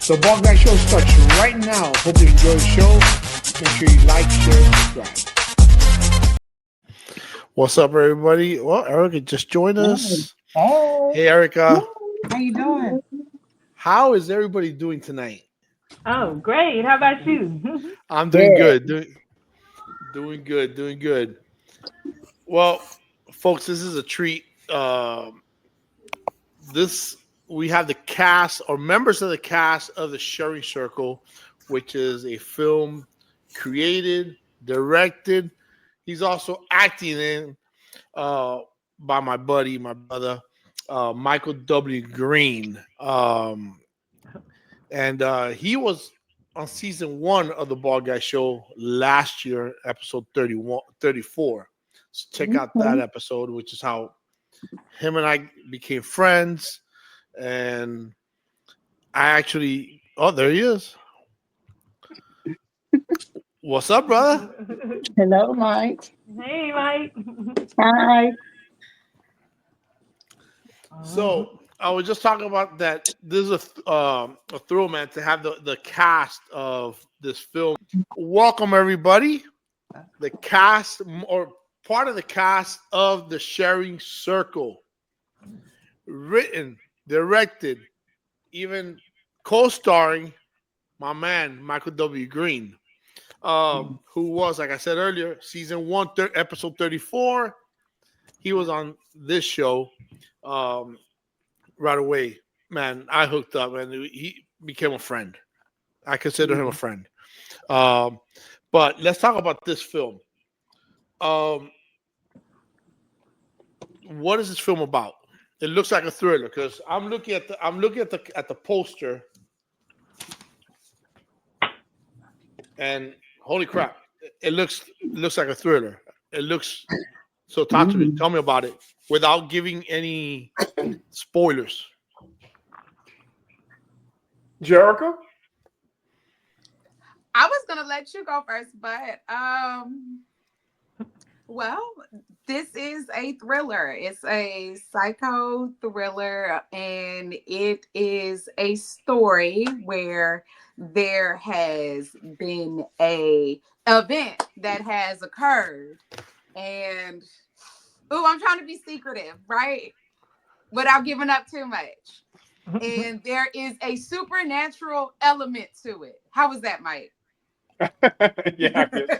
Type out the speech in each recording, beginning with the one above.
The Ball Guy Show starts right now. Hope you enjoy the show. Make sure you like, share, and subscribe. What's up, everybody? Well, Erica just joined us. Hey, Erica. How you doing? How is everybody doing tonight? Oh, great. How about you? I'm doing good. Doing good. Well, folks, this is a treat. We have the cast or members of the cast of the Sharing Circle, which is a film created, directed. He's also acting in by my brother, Michael W. Green. And he was on season 1 of the Ball Guy Show last year, episode 34. So check out that episode, which is how him and I became friends. And I actually, there he is. What's up, brother? Hello, Mike. Hey, Mike. Hi. So I was just talking about that. This is a thrill, man, to have the cast of this film. Welcome, everybody. The cast or part of the cast of the Sharing Circle. Written, directed, even co-starring my man Michael W. Green, who was, like I said earlier, season 1, episode 34. He was on this show right away. Man, I hooked up, and he became a friend. I consider him a friend. But let's talk about this film. What is this film about? It looks like a thriller because I'm looking at the poster, and holy crap, it looks like a thriller. It looks so. Talk to me. Tell me about it without giving any spoilers. Jerrica? I was gonna let you go first, but well, this is a thriller. It's a psycho thriller, and it is a story where there has been a event that has occurred. And I'm trying to be secretive, right? Without giving up too much. And there is a supernatural element to it. How was that, Mike? Yeah, I guess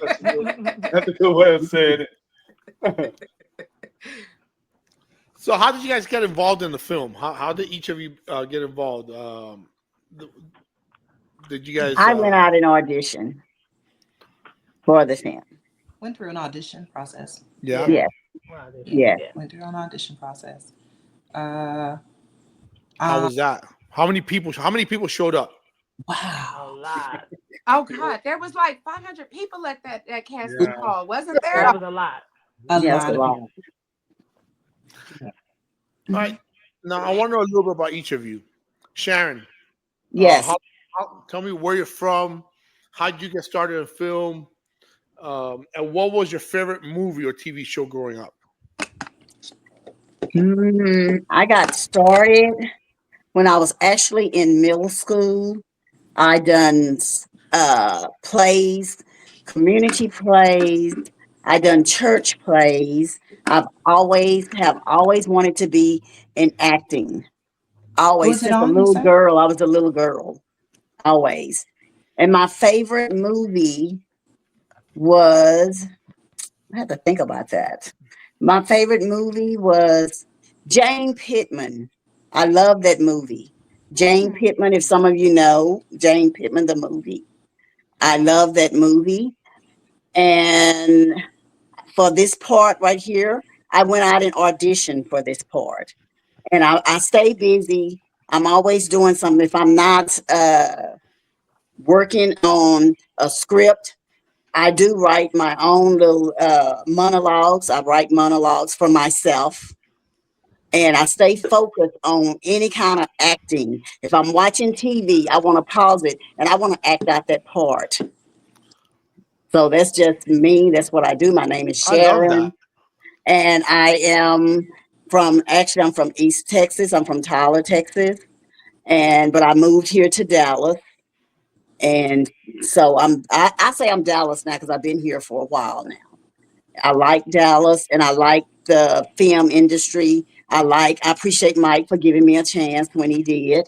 that's a good way of saying it. So how did you guys get involved in the film? How did each of you get involved? Did you guys? I went out and auditioned for the film. Went through an audition process. Yeah. Yeah. Yeah. Went through an audition process. How was that? How many people showed up? Wow. A lot. Oh God, there was like 500 people at that casting call, wasn't there? That was a lot. A Yes, lot a of lot. people. All right. Now I want to know a little bit about each of you. Sharon. Yes. Tell me where you're from. How did you get started in film? And what was your favorite movie or TV show growing up? I got started when I was actually in middle school. I done plays, community plays. I done church plays. I've always wanted to be in acting. Always, since a little girl, I was a little girl. Always. And my favorite movie was, I had to think about that. My favorite movie was Jane Pittman. I love that movie. Jane Pittman, if some of you know, Jane Pittman, the movie. I love that movie. And for this part right here, I went out and auditioned for this part. And I stay busy. I'm always doing something. If I'm not working on a script, I do write my own little monologues. I write monologues for myself. And I stay focused on any kind of acting. If I'm watching TV, I want to pause it and I want to act out that part. So that's just me. That's what I do. My name is Sharon. And I'm from East Texas. I'm from Tyler, Texas. but I moved here to Dallas, and so I say I'm Dallas now because I've been here for a while now. I like Dallas, and I like the film industry. I appreciate Mike for giving me a chance when he did.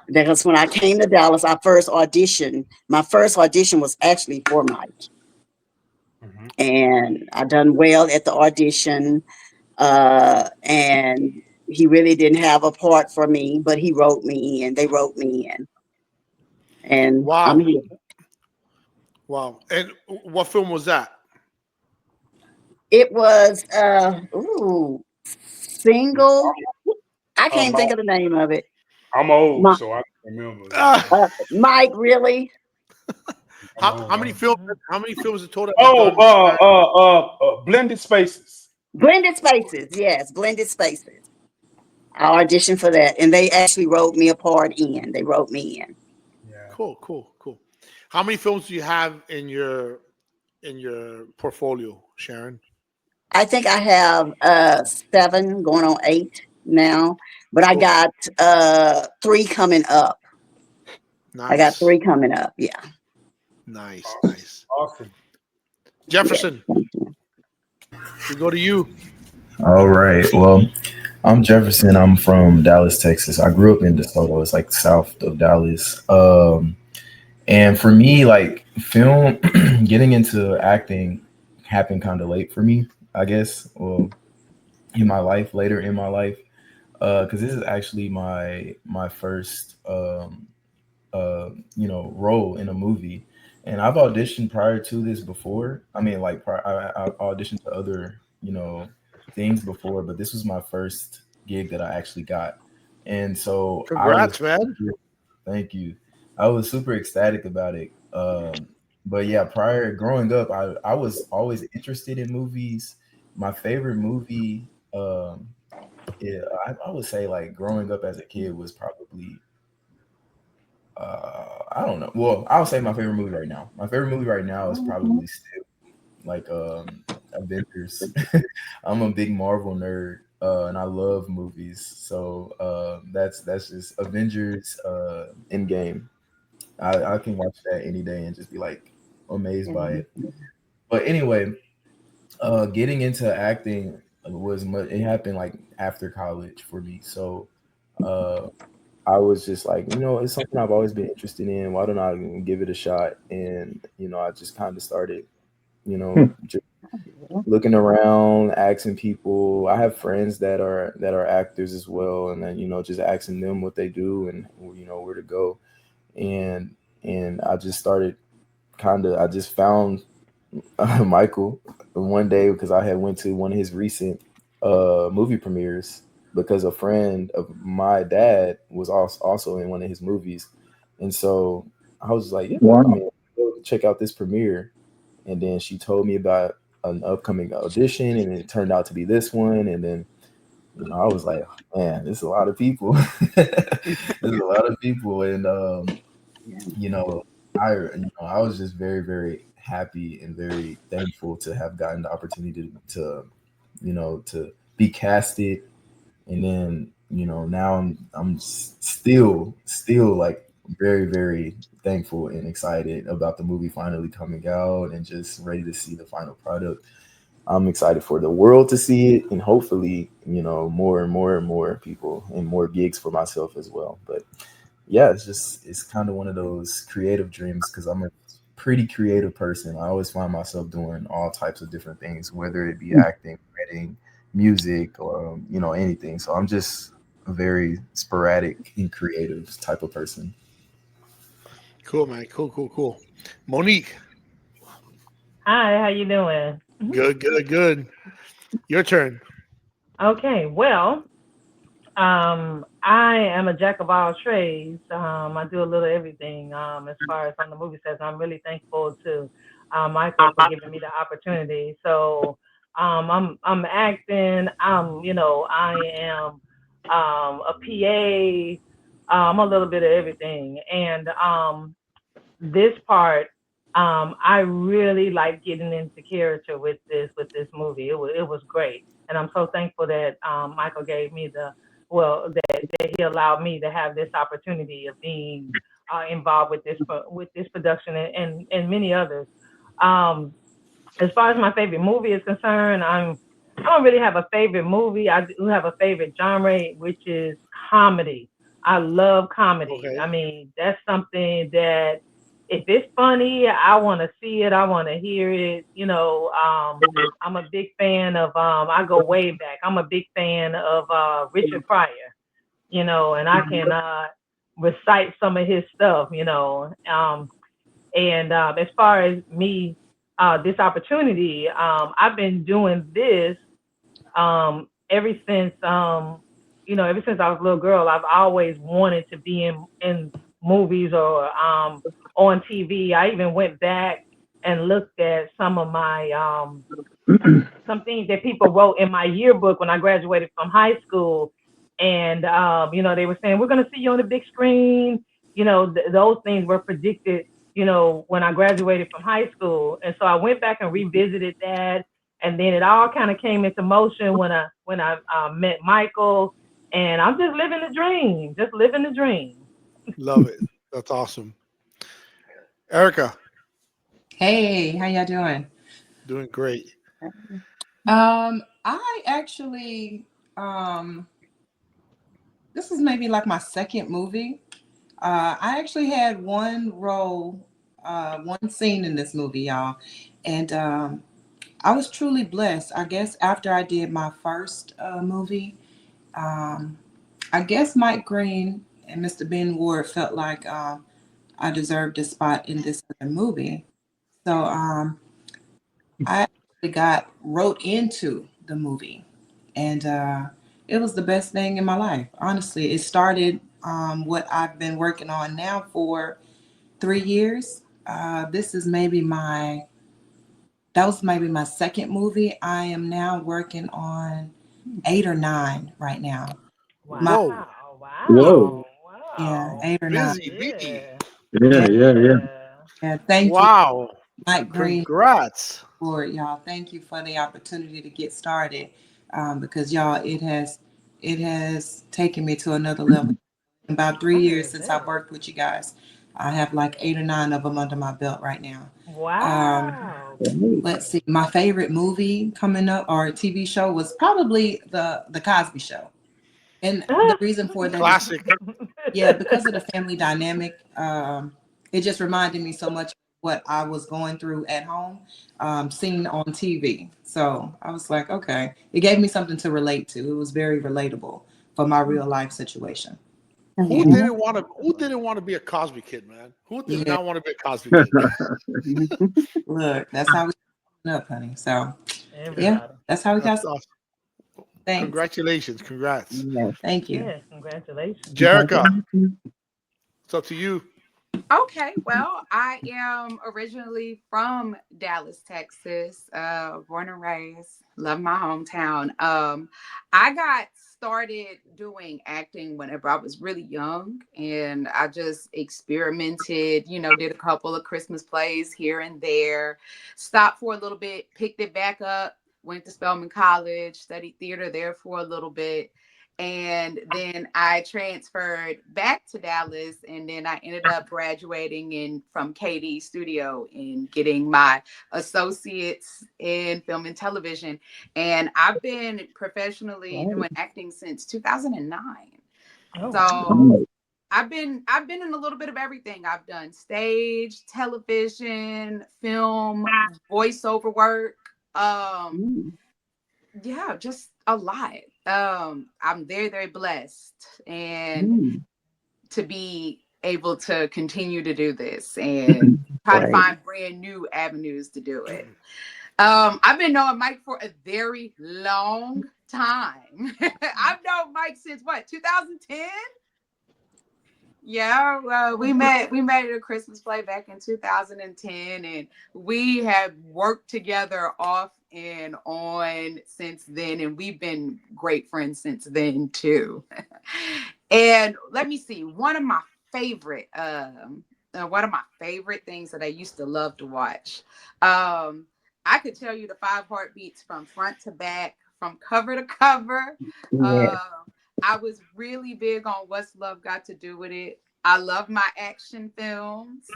Because when I came to Dallas, my first audition was actually for Mike. Mhm. And I done well at the audition. And he really didn't have a part for me, but he wrote me in. They wrote me in. And I'm Wow. here. Wow. And what film was that? It was single. I can't Um, think of the name of it. I'm old, My, so I can remember. Ah, Mike, really? I'm old. how many films? How many films in total have you Oh, done? Blended Spaces. Blended Spaces. Yes, Blended Spaces. I auditioned for that, and they actually wrote me a part in. They wrote me in. Yeah. Cool. How many films do you have in your portfolio, Sharon? I think I have 7 going on 8 now, but I Cool. got 3 coming up. I got Nice. 3 coming up. Yeah. Nice. Awesome. Yes. Jefferson, we go to you. All right. Well, I'm Jefferson. I'm from Dallas, Texas. I grew up in DeSoto. It's like south of Dallas. And for me, like film, getting into acting happened kind of late for me, I guess. Well, in my life, later in my life, because this is actually my first, role in a movie. And I've auditioned prior to this before. I mean, like I auditioned to other, things before, but this was my first gig that I actually got. And so I was, Congrats, man. thank you. I was super ecstatic about it. But yeah, prior growing up, I was always interested in movies. My favorite movie, yeah, I would say like growing up as a kid was probably I don't know. Well, I'll say my favorite movie right now. My favorite movie right now is probably still like Avengers. I'm a big Marvel nerd, and I love movies. So that's just Avengers Endgame. I can watch that any day and just be like amazed by Mhm. it. But anyway, getting into acting was much. It happened like after college for me. So uh, I was just like, it's something I've always been interested in. Why don't I give it a shot? And I just kind of started, just looking around, asking people. I have friends that are actors as well, and then just asking them what they do and where to go. And I just started I just found Michael one day because I had went to one of his recent movie premieres because a friend of my dad was also in one of his movies, and so I was like, yeah, I Wow. mean, go check out this premiere, and then she told me about an upcoming audition, and it turned out to be this one, and then I was like, man, there's a lot of people, there's a lot of people, and Yeah. you know, I was just very, very happy and very thankful to have gotten the opportunity to be casted, and then now I'm still like very, very thankful and excited about the movie finally coming out and just ready to see the final product. I'm excited for the world to see it and hopefully, more and more and more people and more gigs for myself as well. But yeah, it's kind of one of those creative dreams because I'm a pretty creative person. I always find myself doing all types of different things, whether it be acting, writing, music, or anything. So I'm just a very sporadic and creative type of person. Cool, man. Cool. Monique, Hi, how you doing? good. Your turn. Okay, well, I am a jack of all trades. I do a little everything. As far as on the movie sets, I'm really thankful to Michael for giving me the opportunity. So, I'm acting. I am a PA. A little bit of everything, and this part, I really like getting into character with this movie. It was great, and I'm so thankful that Michael gave me the that he allowed me to have this opportunity of being involved with this production and many others. As far as my favorite movie is concerned, I don't really have a favorite movie. I do have a favorite genre, which is comedy. I love comedy. Okay. I mean, that's something that if it's funny, I want to see it. I want to hear it. You know, I'm a big fan of. I go way back. I'm a big fan of Richard Pryor. You know, and I can recite some of his stuff. You know, and as far as me, this opportunity, I've been doing this ever since ever since I was a little girl. I've always wanted to be in movies or on TV. I even went back and looked at some of my some things that people wrote in my yearbook when I graduated from high school, and they were saying we're going to see you on the big screen. You know, those things were predicted. You know, when I graduated from high school, and so I went back and revisited that, and then it all kind of came into motion when I met Michael, and I'm just living the dream, just living the dream. Love it. That's awesome. Erica, Hey, how y'all doing? doing great. I actually, this is maybe like my second movie. I actually had one role, one scene in this movie, y'all. And I was truly blessed. I guess after I did my first movie, I guess Mike Green and Mr. Ben Ward felt like I deserved a spot in this other movie. So I actually wrote into the movie, and it was the best thing in my life. Honestly, it started what I've been working on now for 3 years. This is that was maybe my second movie. I am now working on 8 or 9 right now. Whoa. Wow. Yeah, Wow. 8 or 9. Busy bee. Yeah, Yeah. yeah. Thank you, Wow. Mike Green, Congrats. for y'all. Thank you for the opportunity to get started, because y'all, it has taken me to another level. In about 3 years since I've worked with you guys, I have like 8 or 9 of them under my belt right now. Wow. Let's see. My favorite movie coming up or TV show was probably the Cosby Show, and the reason for that is, Classic. yeah, because of the family dynamic. It just reminded me so much of what I was going through at home, seen on TV. So I was like, okay, it gave me something to relate to. It was very relatable for my real life situation. Who didn't want to be a Cosby kid, man? Who did Yeah, not want to be a Cosby kid? look, that's how we grew up, honey. So yeah, Everybody. that's how we got. That's awesome. Thanks. Congratulations. Congrats. Thank you. Yes, congratulations. Jerrica, it's up to you. Okay, well, I am originally from Dallas, Texas, born and raised, love my hometown. I got started doing acting whenever I was really young, and I just experimented, did a couple of Christmas plays here and there, stopped for a little bit, picked it back up, went to Spelman College, studied theater there for a little bit. And then I transferred back to Dallas, and then I ended up graduating from KD Studio and getting my associates in film and television. And I've been professionally doing acting since 2009. Oh, So I've been in a little bit of everything. I've done stage, television, film, voiceover work. Yeah, just a lot. I'm very, very blessed and to be able to continue to do this and try to find brand new avenues to do it. I've been knowing Mike for a very long time. I've known Mike since what, 2010? Yeah, well, we met at a Christmas play back in 2010, and we have worked together off and on since then, and we've been great friends since then too. And let me see, one of my favorite things that I used to love to watch. I could tell you the 5 heartbeats from front to back, from cover to cover. I was really big on What's Love Got to Do with It. I love my action films,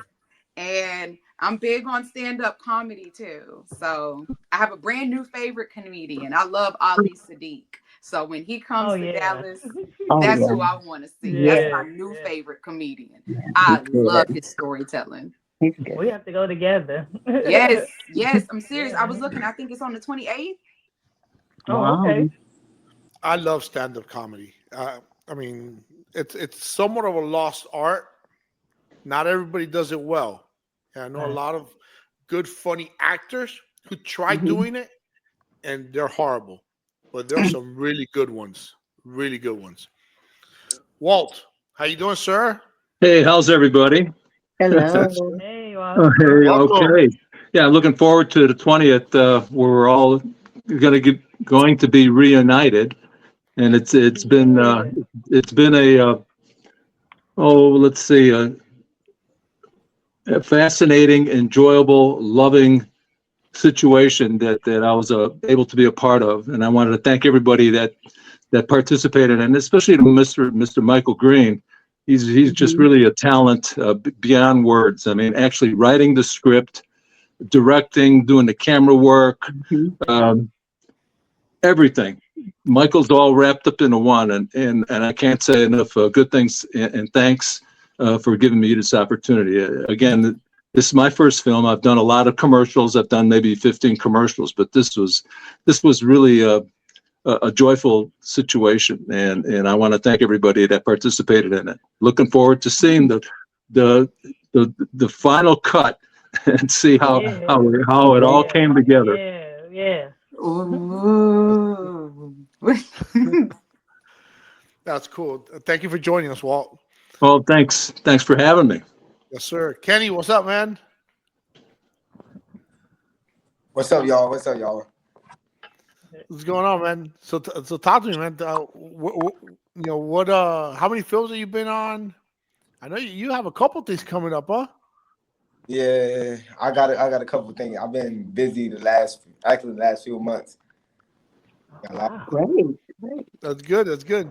and I'm big on stand-up comedy too. So I have a brand new favorite comedian. I love Ali Sadiq. So when he comes Oh to yeah. Dallas, Oh that's yeah, who I want to see. That's yeah, Yeah. my new Yeah. favorite comedian. he's I love good. his storytelling. He's good. We have to go together. Yes, yes, I'm serious. I Yeah. was looking, I think it's on the 28th. Oh, Wow. okay. I love stand-up comedy. I mean, it's somewhat of a lost art. Not everybody does it well. And I know a Right. lot of good, funny actors who try Mhm. doing it, and they're horrible. But there are some really good ones. Really good ones. Walt, how you doing, sir? Hey, how's everybody? Hello. Hey, Oh, Walt. hey, Welcome. okay. Yeah, I'm looking forward to the 20th, where we're all going to be reunited, and Yeah. it's been let's see, a fascinating, enjoyable, loving situation that I was able to be a part of, and I wanted to thank everybody that participated, and especially to Mr. Michael Green. He's just Mhm. really a talent beyond words. I mean, actually writing the script, directing, doing the camera work, Mhm. um, everything. Michael's all wrapped up into one, and I can't say enough good things and thanks for giving me this opportunity. Again, this is my first film. I've done a lot of commercials. I've done maybe 15 commercials, but this was really a joyful situation, and I want to thank everybody that participated in it. Looking forward to seeing the final cut and see Yeah. how it all Yeah. came together. Yeah. Yeah. Ooh. That's cool. Thank you for joining us, Walt. Well, thanks for having me. Yes, sir. Kenny, what's up, man? What's up, y'all? What's up, y'all? What's going on, man? So talk to me, man. What? How many films have you been on? I know you have a couple things coming up, huh? Yeah, I got a couple of things. I've been busy the last few months. Got a lot. Wow. Great. Great. That's good. That's good.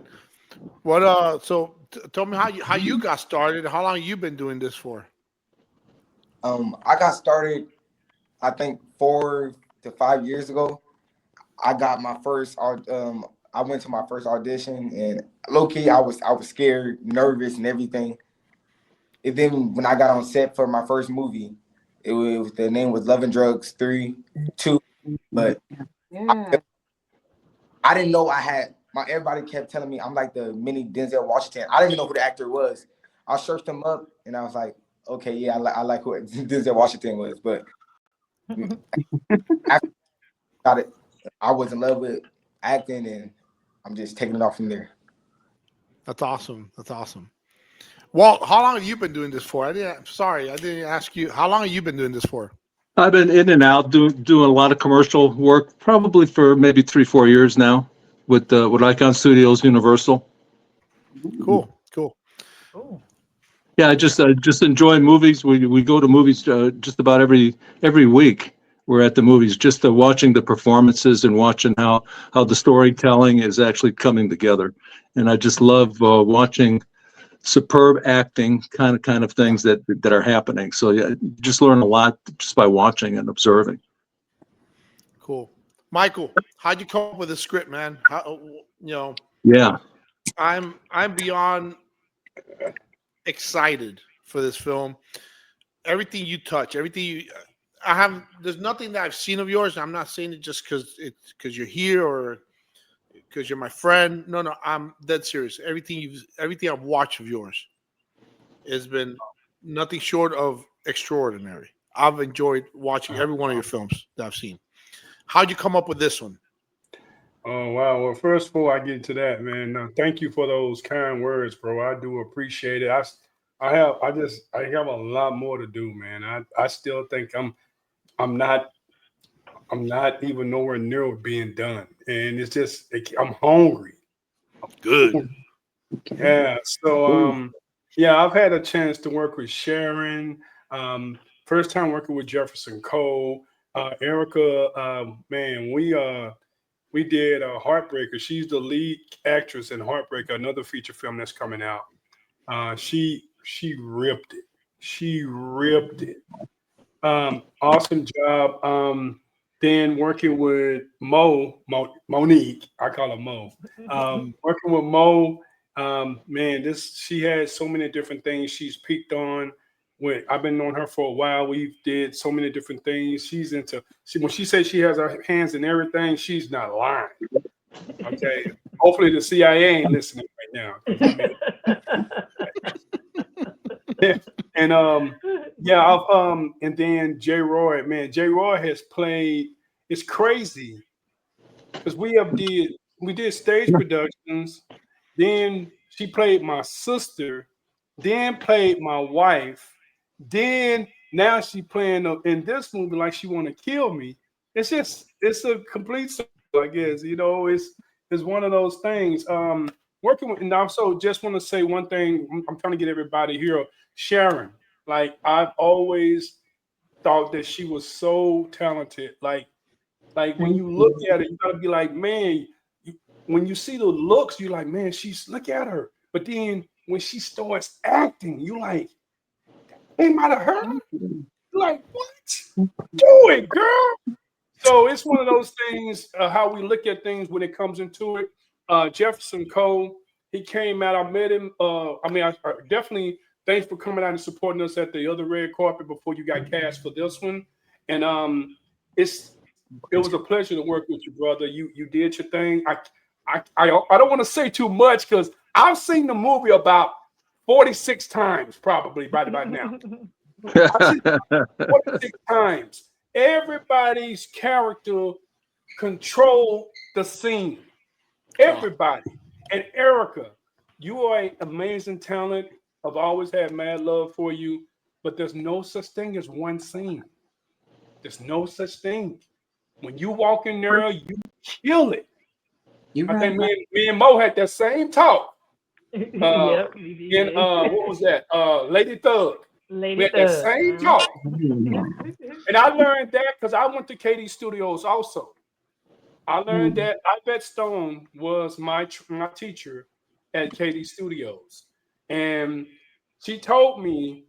What? So tell me how you got started. How long you been doing this for? I got started, I think 4 to 5 years ago. I got my first I went to my first audition, and low key I was scared, nervous, and everything. And then when I got on set for my first movie, the name was Love and Drugs 3, 2, but Yeah. I didn't know I had everybody kept telling me I'm like the mini Denzel Washington. I didn't even know who the actor was. I searched him up and I was like, okay, yeah, I like who Denzel Washington was. But after I got it, I was in love with acting, and I'm just taking it off from there. That's awesome. That's awesome. Walt, how long have you been doing this for? I didn't ask you. How long have you been doing this for? I've been in and out doing a lot of commercial work, probably for maybe 3-4 years now, with Icon Studios, Universal. Cool. Cool. Cool. Yeah, I just enjoy movies. We go to movies just about every week. We're at the movies, just watching the performances and watching how the storytelling is actually coming together. And I just love watching superb acting kind of things that are happening. So yeah, just learn a lot just by watching and observing. Cool. Michael, how'd you come up with the script, man? Yeah. I'm beyond excited for this film. Everything you touch, there's nothing that I've seen of yours. I'm not saying it just because you're here or because you're my friend. No, I'm dead serious. Everything I've watched of yours has been nothing short of extraordinary. I've enjoyed watching every one of your films that I've seen. How'd you come up with this one? Oh wow! Well, first before I get to that, man, thank you for those kind words, bro. I do appreciate it. I have a lot more to do, man. I still think I'm not even nowhere near being done, and it's just I'm hungry. Good. Yeah. So yeah, I've had a chance to work with Sharon. First time working with Jefferson Cole, Erica. Man, we did Heartbreaker. She's the lead actress in Heartbreaker, another feature film that's coming out. She ripped it. She ripped it. Awesome job. Then working with Monique, I call her Mo. Working with Mo, man, she has so many different things she's peaked on. I've been knowing her for a while. We did so many different things. When she says she has her hands in everything, she's not lying. Okay. Hopefully the CIA ain't listening right now. And and then Jerrica Roy, man, Jerrica Roy has played. It's crazy because we did stage productions. Then she played my sister, then played my wife, then now she playing in this movie like she want to kill me. It's a complete circle, I guess. It's one of those things. Working with, and I also just want to say one thing. I'm trying to get everybody here. Sharon, like I've always thought that she was so talented. Like when you look at it, you gotta be like, man. When you see the looks, you're like, man, look at her. But then when she starts acting, you like, ain't out of her. You're like, what? Do it, girl. So it's one of those things. How we look at things when it comes into it. Jefferson Cole, he came out. I met him. I definitely. Thanks for coming out and supporting us at the other red carpet before you got cast for this one. And it was a pleasure to work with you, brother. You did your thing. I don't want to say too much because I've seen the movie about 46 times probably by now. I've seen it 46 times. Everybody's character control the scene. Everybody. And Erica, you are an amazing talent. I've always had mad love for you, but there's no such thing as one scene. There's no such thing. When you walk in there, you kill it. I think me and Mo had that same talk. Yep. And what was that? Lady Thug. We had that same talk. And I learned that because I went to KD Studios also. I learned that Ivette Stone was my teacher at KD Studios. And she told me,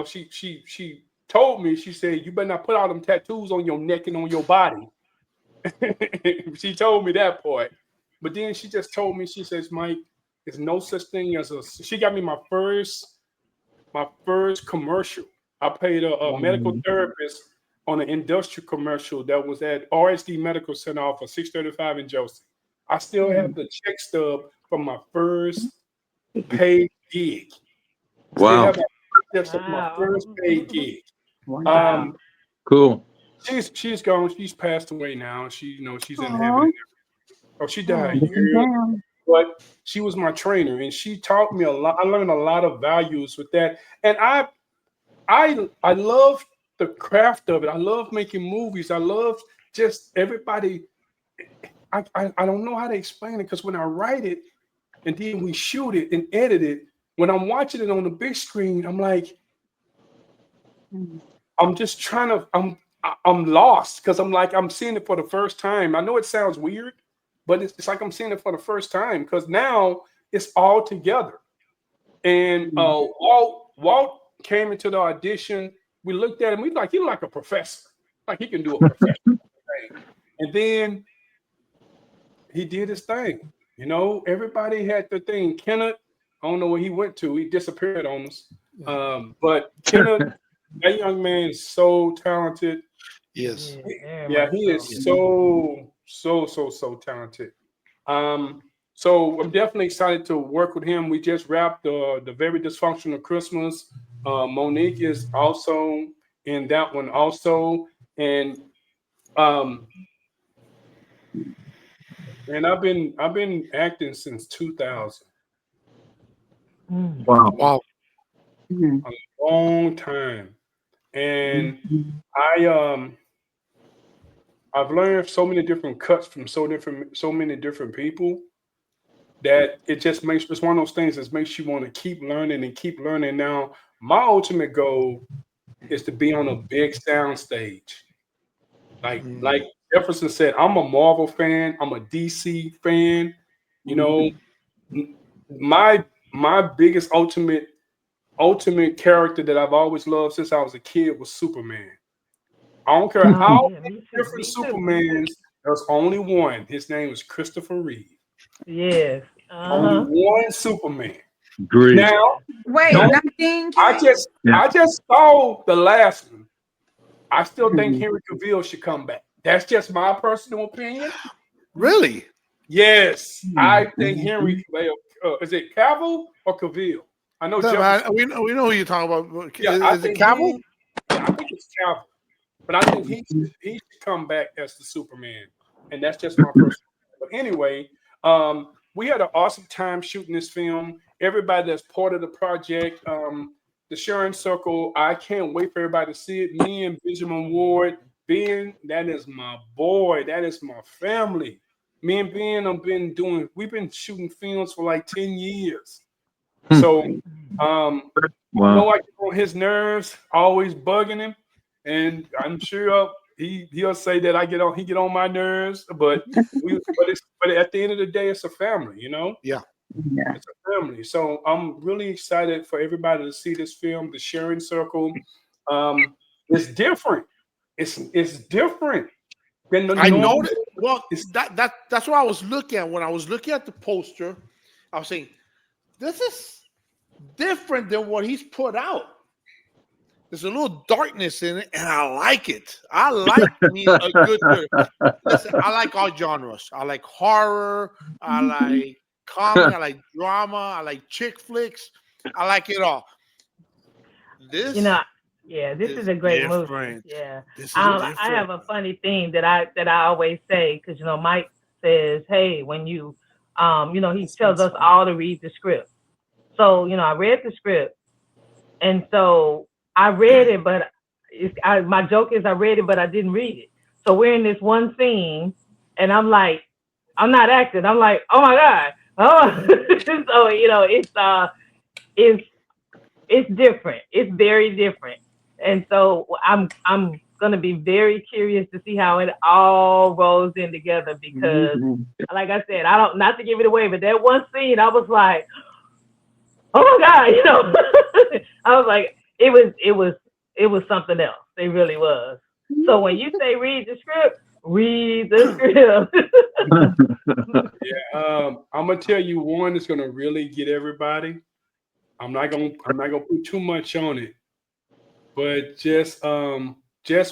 she told me, she said, you better not put all them tattoos on your neck and on your body. She told me that part. But then she just told me, she says, Mike, there's no such thing as she got me my first commercial. I paid a medical therapist on an industrial commercial that was at RSD Medical Center off of 635 in Joseph. I still have the check stub from my first paid gig. Wow. My first paid gig. Wow. Cool. She's gone. She's passed away now. She's in heaven. Oh, she died here. But she was my trainer, and she taught me a lot. I learned a lot of values with that, and I love the craft of it. I love making movies. I love just everybody. I don't know how to explain it because when I write it, and then we shoot it and edit it, when I'm watching it on the big screen, I'm like, I'm just trying to. I'm lost because I'm seeing it for the first time. I know it sounds weird, but it's like I'm seeing it for the first time because now it's all together. And Walt came into the audition. We looked at him. We like, he looked like a professor. Like he can do a professional thing. And then he did his thing. Everybody had their thing. Kenneth, I don't know where he went to. He disappeared on us. But Kenneth, that young man is so talented. Yes. Yeah, he is so talented. So I'm definitely excited to work with him. We just wrapped the Very Dysfunctional Christmas. Monique is also in that one also. And I've been acting since 2000. Wow. A long time. And I've learned so many different cuts from so many different people that it's one of those things that makes you want to keep learning and keep learning. Now, my ultimate goal is to be on a big sound stage. Like Jefferson said, I'm a Marvel fan. I'm a DC fan. You know, my biggest ultimate character that I've always loved since I was a kid was Superman. I don't care how many different Supermans, there's only one. His name is Christopher Reeve. Yes. Only one Superman. Agreed. Now, Wait, I just saw the last one. I still think Henry Cavill should come back. That's just my personal opinion. Really? Yes, I think Henry Cavill. Is it Cavill or Cavill? I know. We know who you're talking about. Yeah, is it Cavill? I think it's Cavill, but I think he should come back as the Superman, and that's just my personal. But anyway, we had an awesome time shooting this film. Everybody that's part of the project, the Sharon Circle, I can't wait for everybody to see it. Me and Benjamin Ward, Ben, that is my boy. That is my family. Me and Ben we've been shooting films for like 10 years. So, I know I get on his nerves, always bugging him. And I'm sure he'll say that he get on my nerves, but at the end of the day, it's a family, you know? Yeah. It's a family. So I'm really excited for everybody to see this film, The Sharon Circle. It's different. It's different than the I noticed. Well, that's what I was looking at. When I was looking at the poster, I was saying, this is different than what he's put out. There's a little darkness in it, and I like it. I like me a good. Listen, I like all genres. I like horror. I like comedy. I like drama. I like chick flicks. I like it all. This, this is a great movie. Yeah, I have a funny thing that I always say, because Mike says, hey, when you, he tells us all to read the script. So I read the script, and so I read it, but my joke is I read it, but I didn't read it. So we're in this one scene, and I'm like, I'm not acting. I'm like, oh my God. Oh, so it's different. It's very different, and so I'm gonna be very curious to see how it all rolls in together, because, like I said, I don't, not to give it away, but that one scene, I was like, oh my God, I was like, it was something else. It really was. So when you say read the script, read the script. Yeah, I'm gonna tell you one that's gonna really get everybody. I'm not gonna put too much on it, but just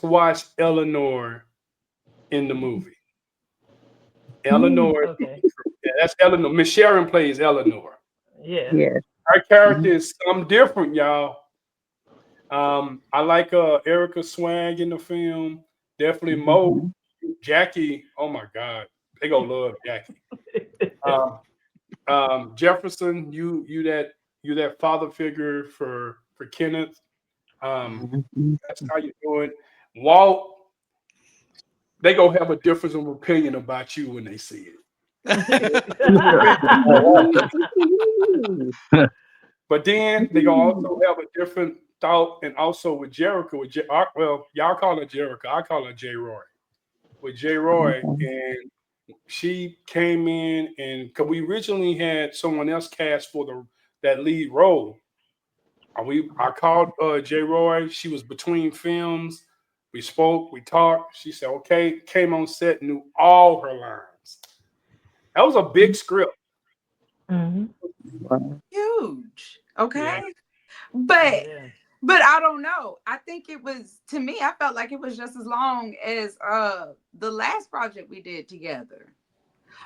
watch Eleanor in the movie. Eleanor, that's Eleanor. Miss Sharon plays Eleanor. Yeah. Her character is something different, y'all. I like Erica Swag in the film. Definitely Mo, Jackie. Oh my God, they gonna love Jackie. Jefferson, you that father figure for Kenneth. That's how you do it. Walt, they gonna have a difference of opinion about you when they see it. But then they gonna also have a different thought, and also with Jerrica, y'all call her Jerrica, I call her J. Roy. With J. Roy, and she came in, and because we originally had someone else cast for that lead role. I called J. Roy. She was between films. We spoke, we talked. She said, okay, came on set, knew all her lines. That was a big script. Huge. Okay. Yeah. But I don't know. I think it was, to me, I felt like it was just as long as the last project we did together.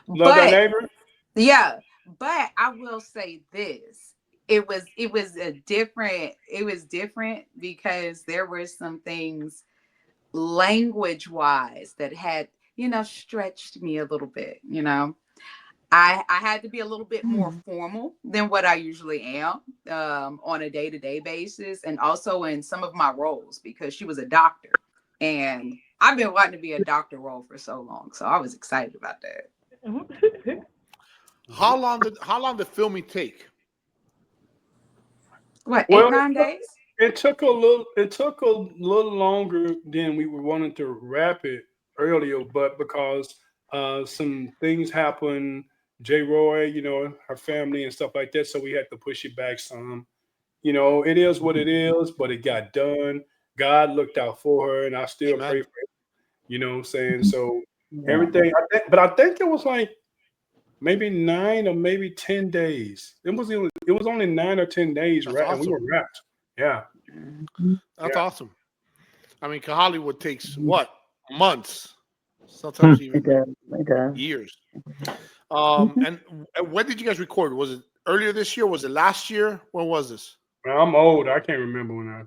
Love Thy Neighbor? Yeah. But I will say this. It was different because there were some things language-wise that had, stretched me a little bit, I had to be a little bit more formal than what I usually am on a day-to-day basis, and also in some of my roles, because she was a doctor, and I've been wanting to be a doctor role for so long, so I was excited about that. How long did filming take? What, 8-9 days? It took a little longer than we were wanting to wrap it. earlier, but because some things happened, J. Roy, her family and stuff like that, so we had to push it back some. It is what it is, but it got done. God looked out for her, and I still pray for her. You know what I'm saying? So everything, but I think it was like maybe 9 or maybe 10 days. It was only 9 or 10 days, right? Awesome. And we were wrapped. Yeah. That's awesome. I mean, Hollywood takes what? Months. Sometimes even It does. years. And when did you guys record? Was it earlier this year? Was it last year? When was this? Well, I'm old. I can't remember when I.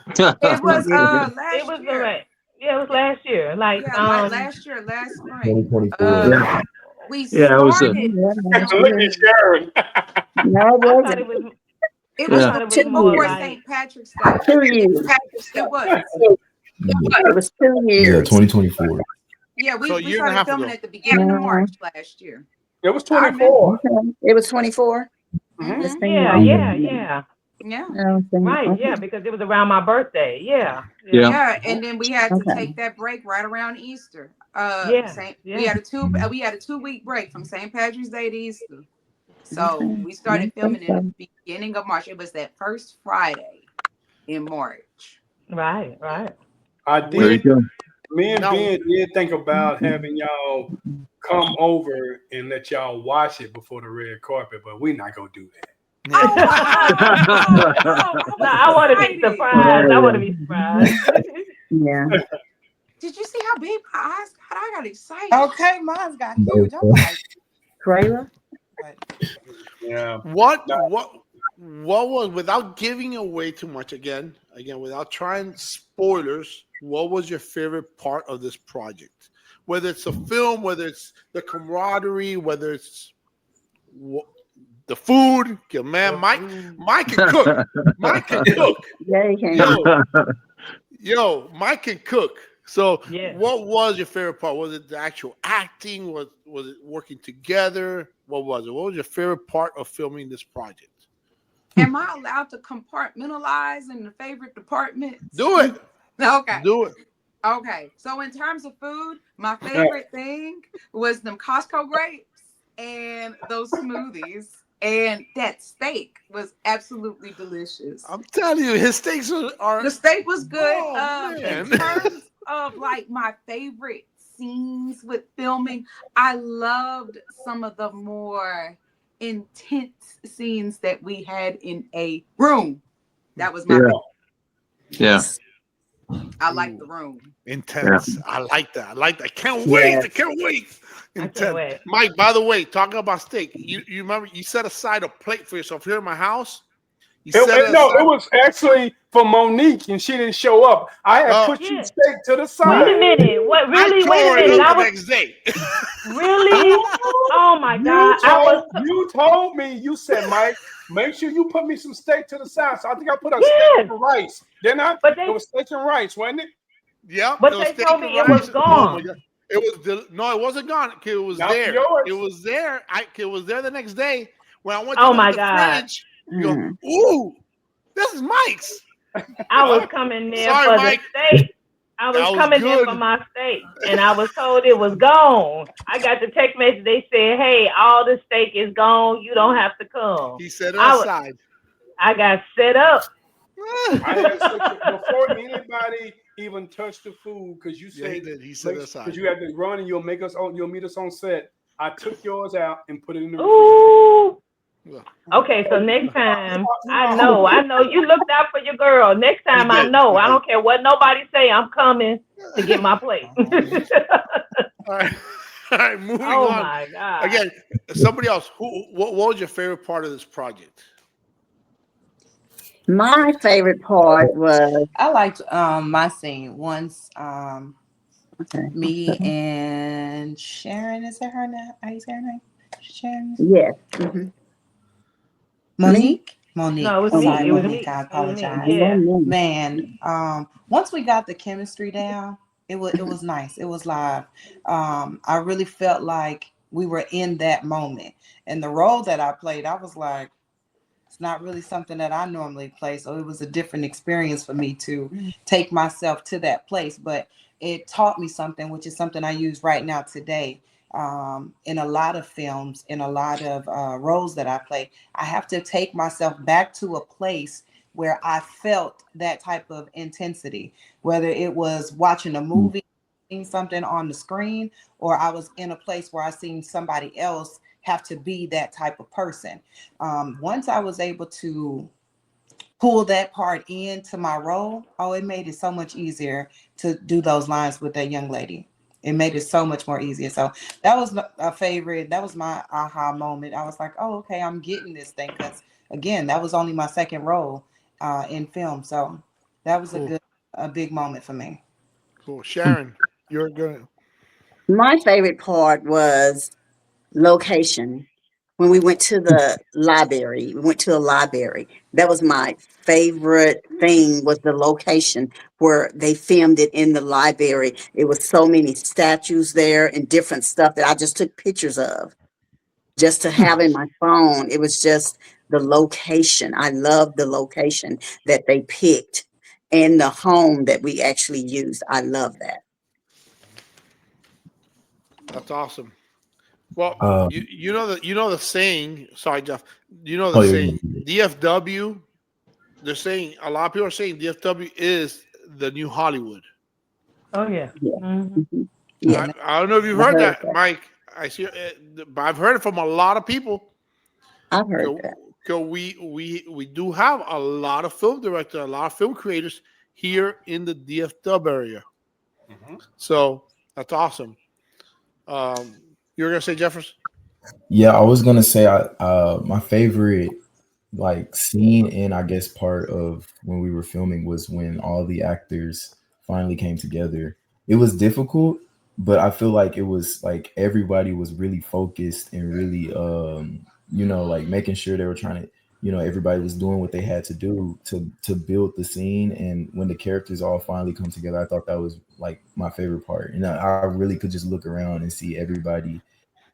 It was last It was year. it was last year. Like last year, last spring. 2024. We Yeah, it was started. Look at Sharon. No, it I thought it wasn't. was. It I was thought it was before more like St. Patrick's Day. 2 years. It was. It was 2 Yeah, years. 2024. Yeah, So a we year and a started half filming ago. at the beginning of No. March last year. It was I remember. 24. Okay. It was 24. Mhm. It's been yeah, longer. yeah. Yeah. Right, Okay. yeah, because it was around my birthday. Yeah. Yeah. Yeah, and then we had to Okay. take that break right around Easter. Yeah, We had a 2-week break from St. Patrick's Day to Easter. So Okay. we started I filming think in so. the beginning of March. It was that first Friday in March. Right. I There you did. go. Me and Now- Ben did think about having y'all come over and let y'all watch it before the red carpet, but we're not gonna do that. Oh, No, I want to be excited. surprised. I want to be surprised. Yeah. Did you see how big my eyes got? I got excited. Okay, mine's got huge. I'm like, Trailer? Yeah. What was, without giving away too much, again, without trying spoilers, what was your favorite part of this project? Whether it's a film, whether it's the camaraderie, whether it's the food. Man, Mike can cook. Mike can cook. Yeah, you can. Yo, Mike can cook. So Yeah. what was your favorite part? Was it the actual acting? Was it working together? What was it? What was your favorite part of filming this project? Am I allowed to compartmentalize in the favorite departments? Do it. Okay. Do it. Okay. So in terms of food, my favorite thing was them Costco grapes and those smoothies. And that steak was absolutely delicious. I'm telling you, his steaks are The steak was good. Oh, In man. terms of like my favorite scenes with filming, I loved some of the more intense scenes that we had in a room. That was my favorite. Yeah. I like the room. intense. I like that. I can't wait. I can't wait. Intense. wait. Mike, by the way, talking about steak, you remember you set aside a plate for yourself here in my house? You set It was actually for Monique, and she didn't show up. I had put you steak to the side. Wait a minute. What? Really? Wait a minute. The next day. Really? Oh my God! You told me. You said, Mike, make sure you put me some steak to the side. So I think I put a steak and rice. Didn't I? It was steak and rice, wasn't it? Yeah. But they told me it was gone. It was no, it wasn't gone. It was Not there. yours. It was there. It was there the next day when I went Oh to my the God. fridge. You go, ooh, this is Mike's. I was coming there Sorry, for Mike. the steak. I was coming there for my steak, and I was told it was gone. I got the text message. They said, "Hey, all the steak is gone. You don't have to come." He set it aside. I got set up. Before anybody even touched the food, because you said he set it aside. because you had to run and you'll meet us on set. I took yours out and put it in the Ooh. Okay, so next time I know you looked out for your girl. Next time I know. I don't care what nobody say. I'm coming to get my plate. All right, moving on. Oh my God! Again, somebody else. What was your favorite part of this project? My favorite part was I liked my scene once me and Sharon, is that her name? How you say her name? Sharon? Yes. Mm-hmm. Monique? Monique. No, it was Sorry, me. It was Monique, me. I apologize. Yeah. Man, once we got the chemistry down, it was nice. It was live. I really felt like we were in that moment. And the role that I played, I was like, It's not really something that I normally play. So it was a different experience for me to take myself to that place. But it taught me something, which is something I use right now today. In a lot of films, in a lot of roles that I play, I have to take myself back to a place where I felt that type of intensity, whether it was watching a movie, seeing something on the screen, or I was in a place where I seen somebody else have to be that type of person. Once I was able to pull that part into my role, oh, it made it so much easier to do those lines with that young lady. It made it so much more easier. So that was a favorite. That was my aha moment. I was like, oh, okay, I'm getting this thing. Because again, that was only my second role in film. So that was a big moment for me. Cool. Sharon, you're good. My favorite part was location. When we went to the library, we went to a library. That was my favorite thing, was the location where they filmed it in the library. It was so many statues there and different stuff that I just took pictures of just to have in my phone. It was just the location. I love the location that they picked and the home that we actually used. I love that. That's awesome. Well, Um, you know the saying. Sorry, Jeff. You know the oh, yeah, saying. DFW. They're saying a lot of people are saying DFW is the new Hollywood. Oh yeah. Yeah. Hmm. Mhm. Yeah, I don't know if you've I heard heard that, that. Mike. I see, but I've heard it from a lot of people. I've heard So, that. we do have a lot of film directors, a lot of film creators here in the DFW area. Mhm. So that's awesome. You're gonna say Jefferson? yeah, I was gonna say my favorite like scene and I guess part of when we were filming was when all the actors finally came together. It was difficult, but I feel like it was like everybody was really focused and really like making sure they were trying to everybody was doing what they had to do to build the scene. And when the characters all finally come together, I thought that was like my favorite part. And I really could just look around and see everybody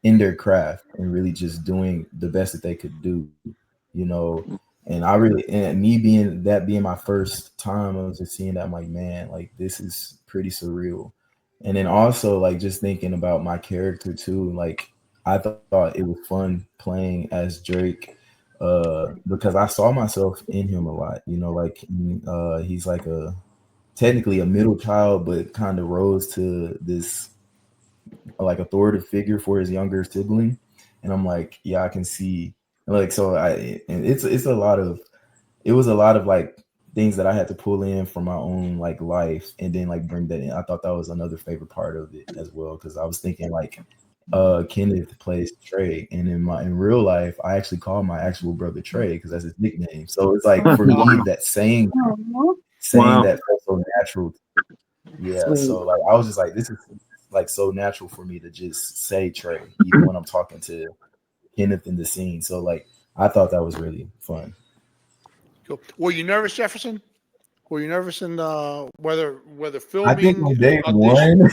in their craft and really just doing the best that they could do, you know. And I really, and me being my first time, I was just seeing that, I'm like, man, like this is pretty surreal. And then also like just thinking about my character too, like I thought it was fun playing as Drake, because I saw myself in him a lot, like he's like a technically a middle child, but kind of rose to this like authoritative figure for his younger sibling. And I'm like, yeah, I can see, like, so and it's a lot of, it was a lot of like things that I had to pull in from my own like life and then like bring that in. I thought that was another favorite part of it as well, because I was thinking like Kenneth plays Trey, and in real life I actually call my actual brother Trey because that's his nickname. So it's like for me that saying Wow. that felt so natural. Yeah, Sweet. so like I was just like, this is like so natural for me to just say Trey, even when I'm talking to Kenneth in the scene. So like I thought that was really fun. Cool. Were you nervous, Jefferson? Were you nervous in whether I think filming on day audition? one,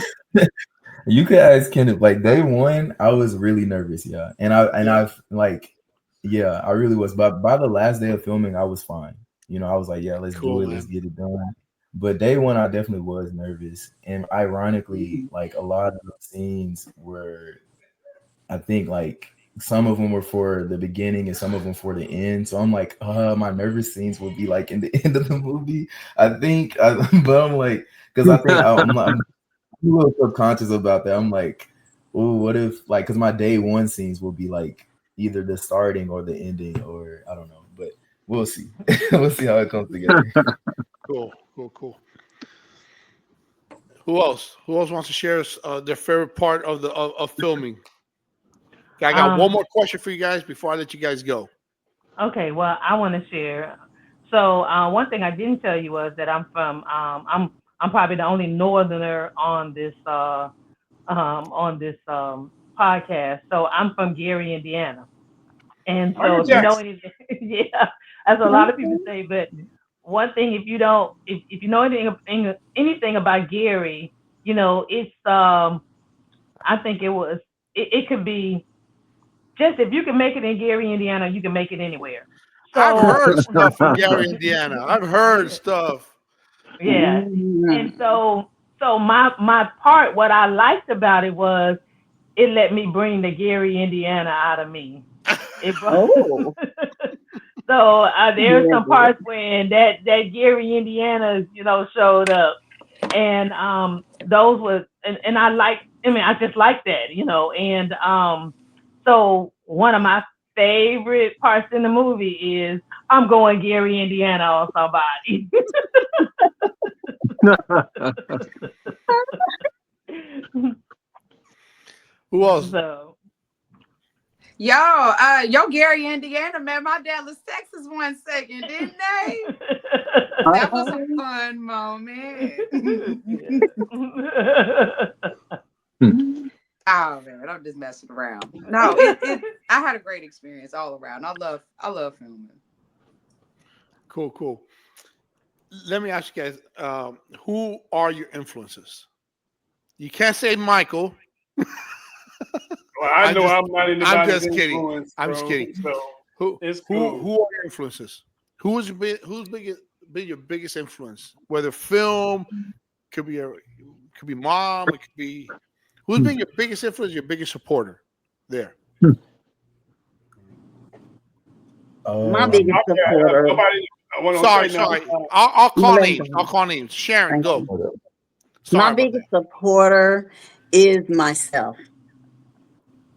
you could ask Kenneth. Like day one, I was really nervous, yeah. Yeah. I've like, yeah, I really was. But by the last day of filming, I was fine. I was like, yeah, let's do Cool, it, let's man. get it done. But day one, I definitely was nervous, and ironically, like a lot of the scenes were, I think like some of them were for the beginning and some of them for the end. So I'm like, my nervous scenes will be like in the end of the movie. I think, but I'm like, because I think I'm a little subconscious about that. I'm like, oh, what if like, because my day one scenes will be like either the starting or the ending, or I don't know, but we'll see. We'll see how it comes together. Cool, cool, cool. Who else? Who else wants to share their favorite part of of filming? Okay, I got one Um, more question for you guys before I let you guys go. okay, well, I want to share. So one thing I didn't tell you was that I'm probably the only northerner on this podcast. So I'm from Gary, Indiana. And Are so you if you know Jackson? anything, yeah, as a lot of people say, but one thing, if you know anything about Gary, it's I think it could be just, if you can make it in Gary, Indiana, you can make it anywhere. I've So heard stuff from Gary, Indiana. I've heard stuff. yeah, and so my part, what I liked about it was it let me bring the Gary, Indiana out of me. It brought, Oh, so there's yeah, some parts when that Gary, Indiana, showed up, and those was and I like. I mean, I just like that, and so one of my favorite parts in the movie is I'm going Gary, Indiana on somebody. Who else? So Yo, Gary, Indiana, man, my Dallas, Texas 1 second, didn't they? That was a fun moment. Oh man, I'm just messing around. No, I had a great experience all around. I love filming. Cool. Let me ask you guys, who are your influences? You can't say Michael. Well, I know I'm not anybody's I'm just kidding. influence, I'm just bro, kidding. So it's cool. Who are your influences? Who's been your biggest influence? Whether film, could be mom, it could be who's been your biggest influence, your biggest supporter there? my biggest supporter. Sorry. I'll call names. I'll call names. Sharon, go. My biggest supporter is myself.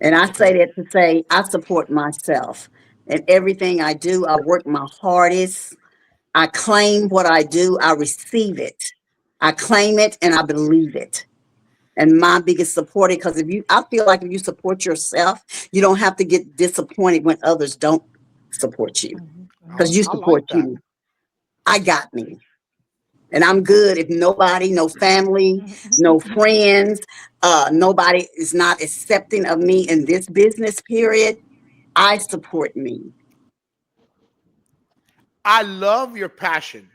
And I say that to say I support myself. And everything I do, I work my hardest. I claim what I do, I receive it. I claim it and I believe it. And my biggest supporter, because I feel like if you support yourself, you don't have to get disappointed when others don't support you. Because you support you. I got me. And I'm good if nobody, no family, no friends, nobody is not accepting of me in this business period. I support me. I love your passion.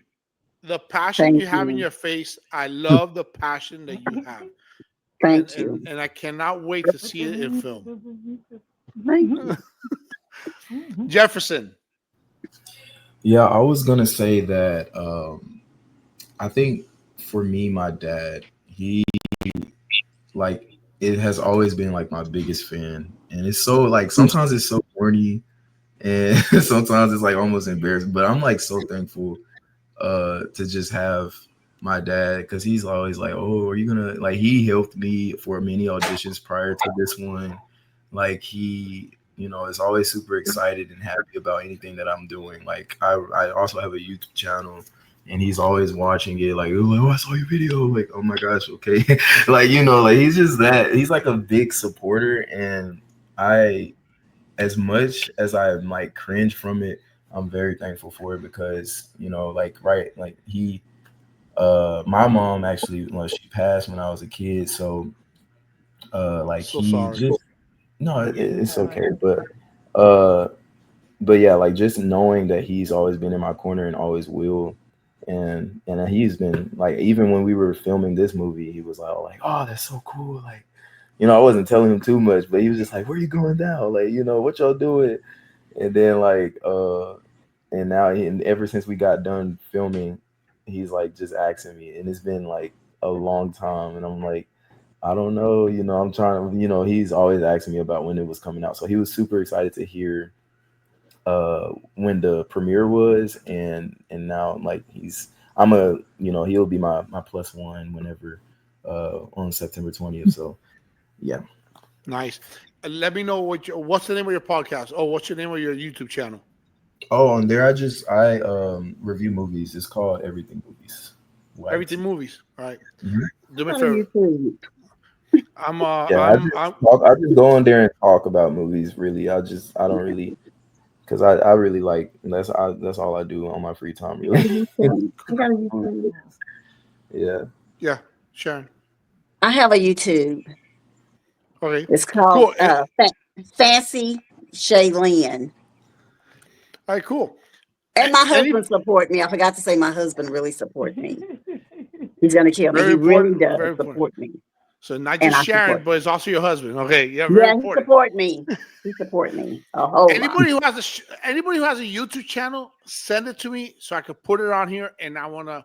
The passion Thank you have in you. your face. I love the passion that you have. Thank you. And I cannot wait to see it in film. Thank you. Jefferson. Yeah, I was gonna say that I think for me, my dad, he like it has always been like my biggest fan. And it's so like sometimes it's so corny and sometimes it's like almost embarrassing. But I'm like so thankful to just have my dad, because he's always like, oh, are you gonna like he helped me for many auditions prior to this one. Like he is always super excited and happy about anything that I'm doing. Like I also have a YouTube channel and he's always watching it like, oh, I saw your video. Like, oh my gosh, okay. like, like he's just that. He's like a big supporter. And as much as I like cringe from it, I'm very thankful for it because, like he, my mom actually, she passed when I was a kid. So, like So he sorry. just, no, it's okay. But yeah, like just knowing that he's always been in my corner and always will. And he's been like, even when we were filming this movie, he was like, oh, that's so cool. Like, I wasn't telling him too much, but he was just like, where are you going down? Like, what y'all doing? And then like, and now and ever since we got done filming, he's like just asking me, and it's been like a long time. And I'm like, I don't know, I'm trying to, he's always asking me about when it was coming out. So he was super excited to hear when the premiere was, and now like he'll be my +1 whenever on September 20th. So yeah. Nice. Let me know what's the name of your podcast? Oh, what's the name of your YouTube channel? Oh, on there I review movies. It's called Everything Movies. Everything Movies. All right. Mm-hmm. Do me a favor. I just go on there and talk about movies. Really, I don't really, because I really like that's all I do on my free time. Really. Yeah, Sharon. I have a YouTube. Okay. It's called Fancy Shaylin. All right, cool. And my husband support me. I forgot to say my husband really support me. He's gonna kill me. He really does support me. So not And just I Sharon, support. but it's also your husband. Okay, yeah, very Yeah, he important. support me. He support me a whole lot. Anybody who has a YouTube channel, send it to me so I could put it on here. And I want to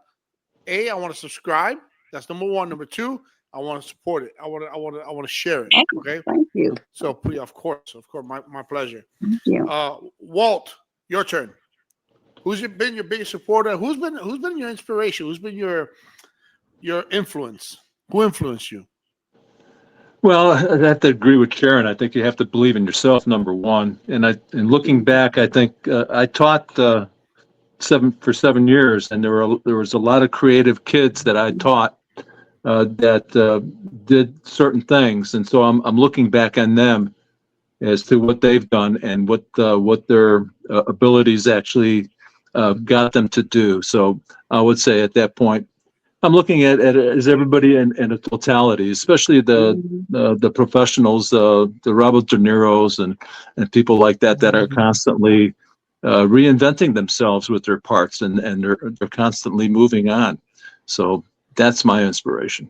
subscribe. That's number one. Number two, I want to support it. I want to share it. Okay. Thank you. So of course, my pleasure. Thank you. Walt, your turn. Who's been your biggest supporter? Who's been your inspiration? Who's been your influence? Who influenced you? Well, I have to agree with Sharon. I think you have to believe in yourself, number one. And looking back, I think I taught 7 years, and there was a lot of creative kids that I taught that did certain things, and so I'm looking back on them as to what they've done and what their abilities actually got them to do. So I would say at that point, I'm looking at as everybody in a totality, especially the professionals, the Robert De Niro's and people like that are constantly reinventing themselves with their parts, and they're constantly moving on. So that's my inspiration.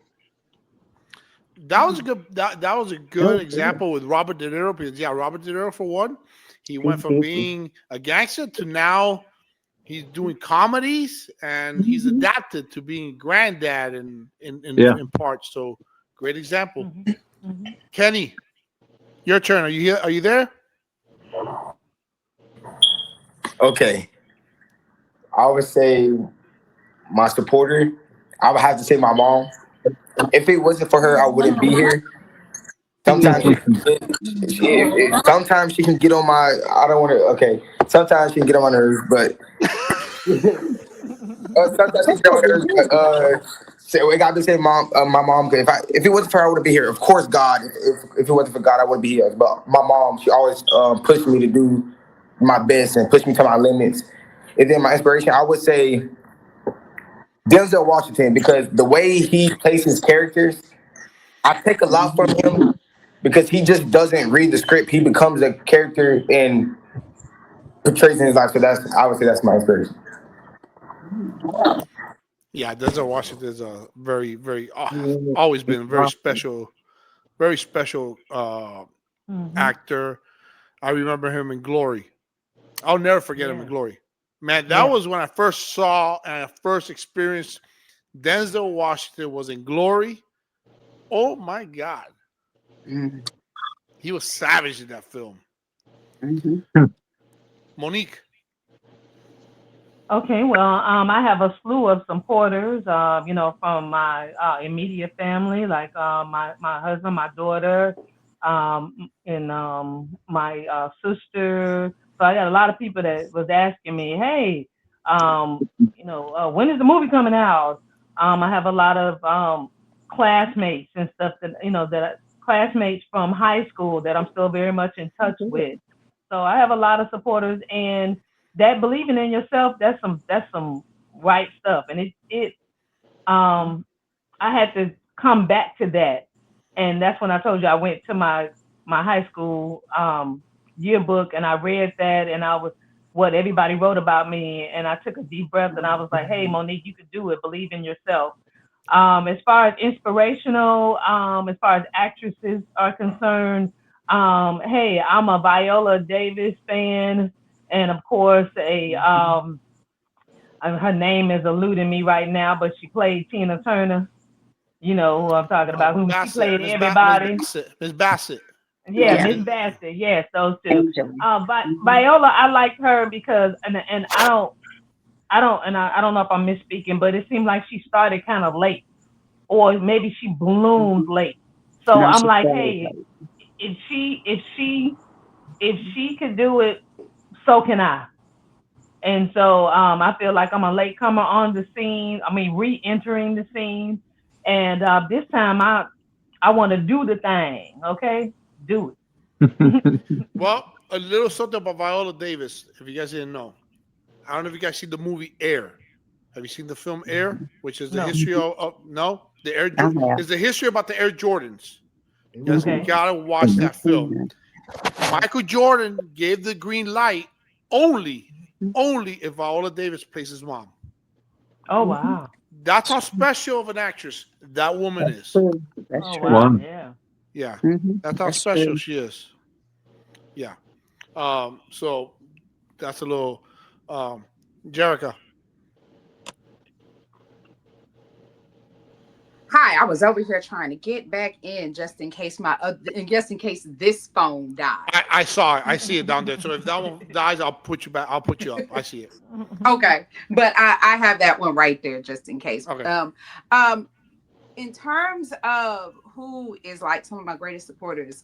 That was a good. That was a good example with Robert De Niro, because Robert De Niro, for one, he went from being a gangster to now he's doing comedies, and he's adapted to being granddad in parts. So great example. Kenny, your turn. Are you here? Are you there? Okay. I would say my supporter. I would have to say my mom. If it wasn't for her, I wouldn't be here. Sometimes sometimes she can get on my. I don't want to. Okay. Sometimes she can get on my nerves, but sometimes she can get on my nerves. So I got to say, my mom. If it wasn't for her, I wouldn't be here. Of course, God. If it wasn't for God, I wouldn't be here. But my mom, she always pushed me to do my best and pushed me to my limits. And then my inspiration, I would say Denzel Washington, because the way he plays his characters, I take a lot from him, because he just doesn't read the script. He becomes a character and portrays in his life. So I would say that's my inspiration. Yeah, Denzel Washington is a very, very always been a very special actor. I remember him in Glory. I'll never forget him in Glory. Man, that was when I first saw and I first experienced Denzel Washington was in Glory. Oh my God. He was savage in that film. Monique. Okay, well, I have a slew of supporters, from my immediate family, like my husband, my daughter, and my sister. So I got a lot of people that was asking me, hey, when is the movie coming out? I have a lot of classmates and stuff classmates from high school that I'm still very much in touch with. So I have a lot of supporters, and that believing in yourself, that's some right stuff. And I had to come back to that. And that's when I told you I went to my high school yearbook, and I read that, and I was what everybody wrote about me, and I took a deep breath, and I was like, hey, Monique, you could do it. Believe in yourself. As far as inspirational, as far as actresses are concerned, hey, I'm a Viola Davis fan, and of course her name is eluding me right now, but she played Tina Turner. You know who I'm talking about, who she played everybody. Miss Bassett. Yeah, Miss Bassett. Yes, those two. Viola, I liked her because, and I don't know if I'm misspeaking, but it seemed like she started kind of late, or maybe she bloomed late. So I'm like, hey, if she could do it, so can I. And so I feel like I'm a latecomer on the scene. I mean, re-entering the scene, and this time I want to do the thing. Okay, do it. Well, a little something about Viola Davis, if you guys didn't know. I don't know if you guys seen the movie Air. Have you seen the film Air, which is the history of the Air? It's the history about the Air Jordans. You guys gotta watch that film. Michael Jordan gave the green light only if Viola Davis plays his mom. Oh wow! That's how special of an actress that woman is. True. That's Oh true. wow, Wow. yeah. Yeah, Mhm. that's how That's special true. she is. Yeah. So that's a little Jerrica. Hi, I was over here trying to get back in just in case just in case this phone died. I saw it. I see it down there. So if that one dies, I'll put you back. I'll put you up. I see it. Okay, but I have that one right there just in case. Okay. In terms of who is like some of my greatest supporters,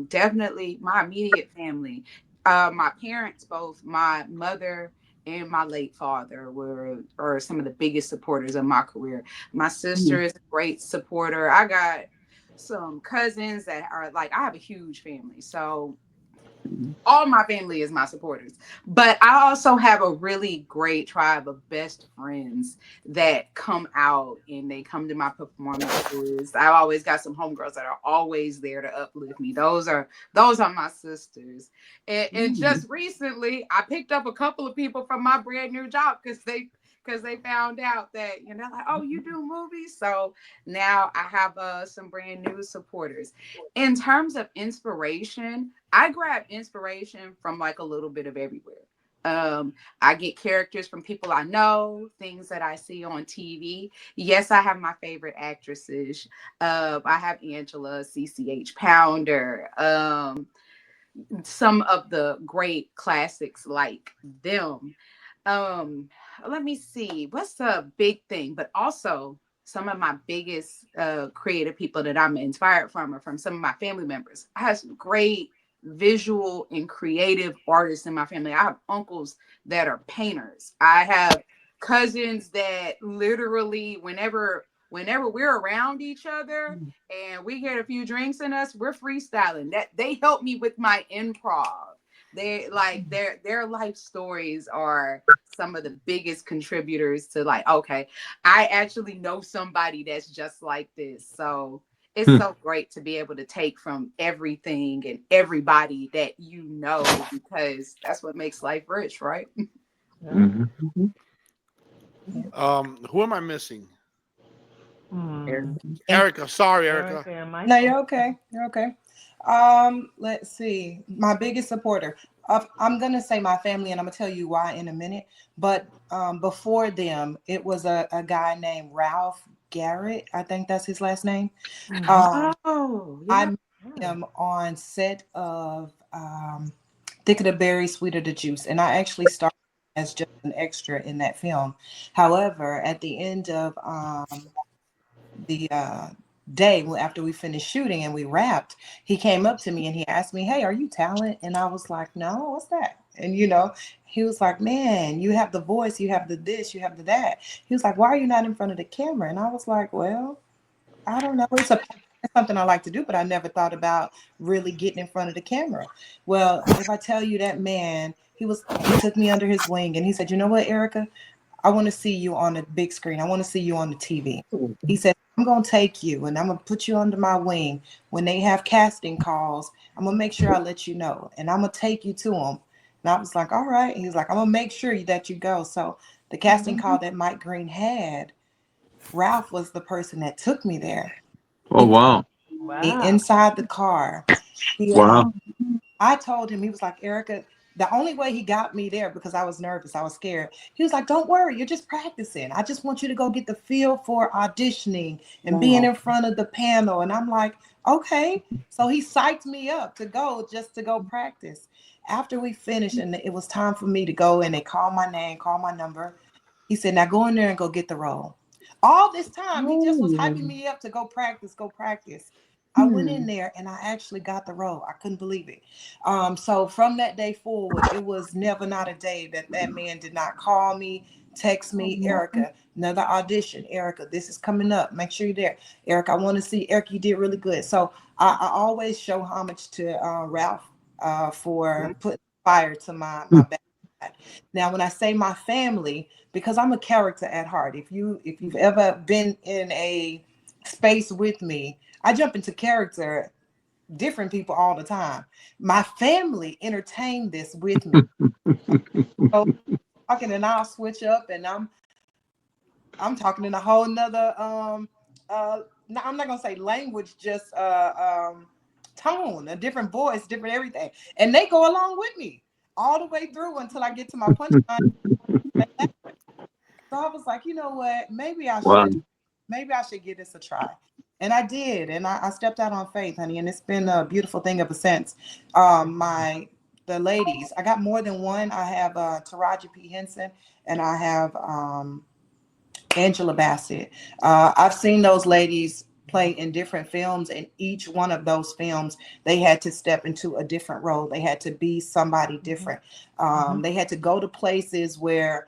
definitely my immediate family. My parents, both my mother and my late father, are some of the biggest supporters of my career. My sister is a great supporter. I got some cousins that are like, I have a huge family, so all my family is my supporters, but I also have a really great tribe of best friends that come out and they come to my performances. I've always got some homegirls that are always there to uplift me. Those are my sisters. And just recently I picked up a couple of people from my brand new job because they found out that, like, oh, you do movies. So now I have some brand new supporters. In terms of inspiration, I grab inspiration from like a little bit of everywhere. I get characters from people I know, things that I see on TV. Yes, I have my favorite actresses. I have Angela, CCH Pounder, some of the great classics like them. Let me see, what's the big thing? But also, some of my biggest creative people that I'm inspired from are from some of my family members. I have some great visual and creative artists in my family. I have uncles that are painters. I have cousins that literally, whenever we're around each other and we get a few drinks in us, we're freestyling. That they help me with my improv. They like their life stories are some of the biggest contributors to like, okay, I actually know somebody that's just like this. So it's so great to be able to take from everything and everybody that because that's what makes life rich, right? Mhm. Who am I missing? Hmm. Erica. Sorry, Erica Erica. and No, Michael. you're okay. You're okay. Let's see. My biggest supporter. I'm gonna say my family, and I'm gonna tell you why in a minute. But before them, it was a guy named Ralph Garrett. I think that's his last name. Oh, I yeah. met him on set of Thick of the Berry, Sweet of the Juice, and I actually started as just an extra in that film. However, at the end of the day after we finished shooting and we wrapped, he came up to me and he asked me, "Hey, are you talent?" And I was like, "No, what's that?" And he was like, "Man, you have the voice, you have the this, you have the that." He was like, "Why are you not in front of the camera?" And I was like, "Well, I don't know. It's something I like to do, but I never thought about really getting in front of the camera." Well, if I tell you that man, he took me under his wing and he said, "You know what, Erica? I want to see you on the big screen. I want to see you on the TV." He said, "I'm going to take you and I'm going to put you under my wing. When they have casting calls, I'm going to make sure I let you know. And I'm going to take you to them." And I was like, "All right." And he's like, "I'm going to make sure that you go." So the casting call that Mike Green had, Ralph was the person that took me there. Oh, wow. He Wow. inside the car. Wow. I told him, he was like, "Erica," the only way he got me there, because I was nervous, I was scared. He was like, "Don't worry, you're just practicing. I just want you to go get the feel for auditioning and being in front of the panel." And I'm like, "Okay." So he psyched me up to go practice. After we finished and it was time for me to go and they called my name, called my number, he said, "Now go in there and go get the role." All this time, he just was hyping me up to go practice, go practice. I went in there and I actually got the role. I couldn't believe it. So from that day forward, it was never not a day that man did not call me, text me, "Erica, another audition. Erica, this is coming up. Make sure you're there. Erica, I want to see. Erica, you did really good." So I always show homage to Ralph for putting fire to my back. Now, when I say my family, because I'm a character at heart. If you've ever been in a space with me, I jump into character, different people all the time. My family entertained this with me. So talking and I'll switch up and I'm I'm talking in a whole nother no, I'm not gonna say language, just tone, a different voice, different everything. And they go along with me all the way through until I get to my punchline. So I was like, you know what? Maybe I should give this a try. And I did, and I stepped out on faith, honey, and it's been a beautiful thing ever since. The ladies, I got more than one. I have Taraji P. Henson, and I have Angela Bassett. I've seen those ladies play in different films, and each one of those films, they had to step into a different role. They had to be somebody different. They had to go to places where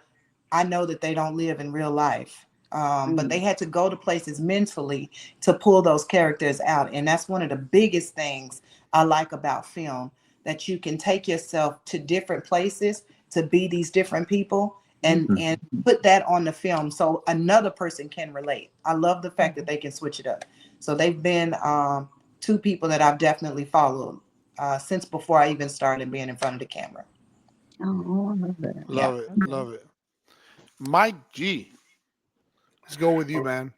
I know that they don't live in real life. But they had to go to places mentally to pull those characters out. And that's one of the biggest things I like about film, that you can take yourself to different places to be these different people and put that on the film so another person can relate. I love the fact that they can switch it up. So they've been two people that I've definitely followed since before I even started being in front of the camera. Oh, I love that. Love it. Mike G. Let's go with you, man.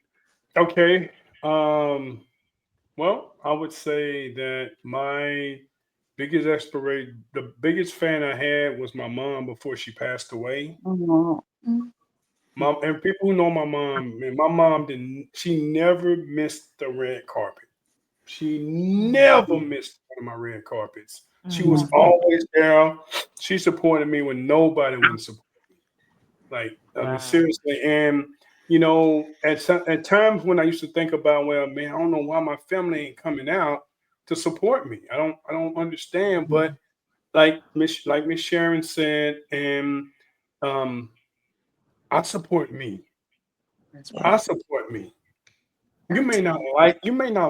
Okay. Well, I would say that my biggest the biggest fan I had was my mom before she passed away. Oh, Mom, and people who know my mom, man, my mom she never missed the red carpet. She never missed one of my red carpets. She was always there. She supported me when nobody would support me. Like, I mean, seriously. And you know, at times when I used to think about, well, man, I don't know why my family ain't coming out to support me. I don't understand. But like Miss Sharon said, and I support me. I support me. You may not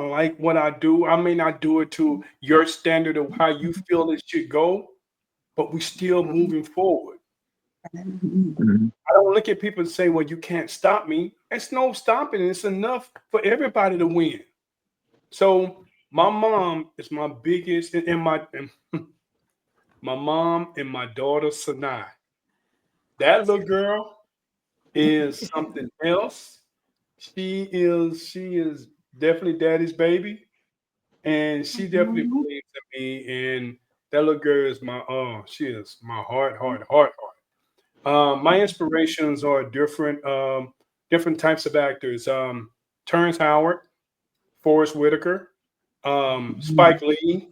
like what I do. I may not do it to your standard of how you feel it should go, but we still moving forward. I don't look at people and say, well, you can't stop me. It's no stopping. It's enough for everybody to win. So my mom is my biggest, and my mom and my daughter Sanai. That little girl is something else. She is definitely daddy's baby, and she definitely believes in me. And that little girl is she is my heart. My inspirations are different types of actors. Terrence Howard, Forrest Whitaker, Spike Lee.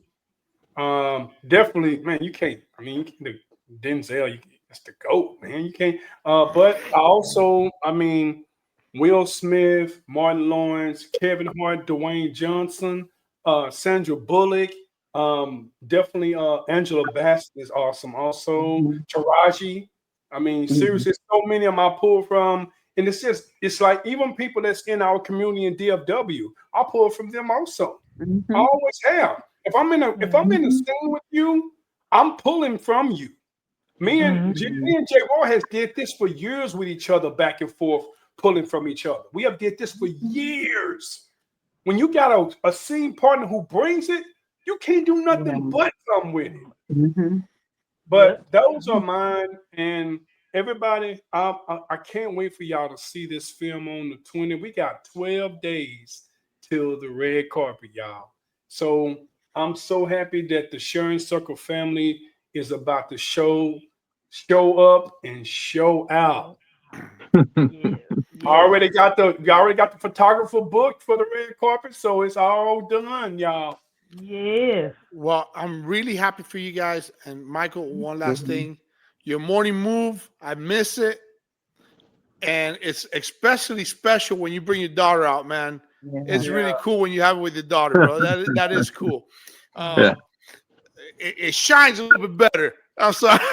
Definitely, man. You can't. I mean, Denzel. That's the GOAT, man. You can't. But also, I mean, Will Smith, Martin Lawrence, Kevin Hart, Dwayne Johnson, Sandra Bullock. Definitely, Angela Bassett is awesome. Also, Taraji. I mean, seriously, so many of them I pull from, and it's like even people that's in our community in DFW, I pull from them also. I always have. If I'm in the scene with you, I'm pulling from you. Me and J Roy has did this for years with each other, back and forth, pulling from each other. We have did this for years. When you got a scene partner who brings it, you can't do nothing but come with it. But those are mine, and everybody, I can't wait for y'all to see this film on the 20th. We got 12 days till the red carpet, y'all. So I'm so happy that the Sharon Circle family is about to show up and show out. I already got the photographer booked for the red carpet, so it's all done, y'all. Yes. Well, I'm really happy for you guys. And Michael, one last thing. Your morning move, I miss it. And it's especially special when you bring your daughter out, man. It's really cool when you have it with your daughter, bro. That is cool. It shines a little bit better. I'm sorry.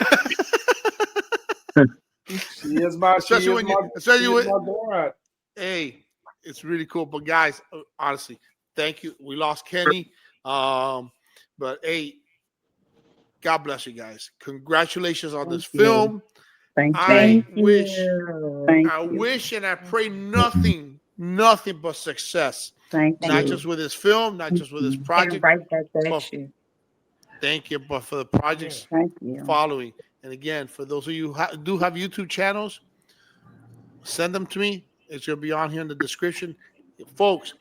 She is my daughter. Hey, it's really cool. But guys, honestly, thank you. We lost Kenny. But hey, God bless you guys. Congratulations on this film. I wish and I pray nothing but success. Not just with this film, not just with this project. Thank you, but for the projects following. And again, for those of you who do have YouTube channels, send them to me. It's going to be on here in the description. Folks,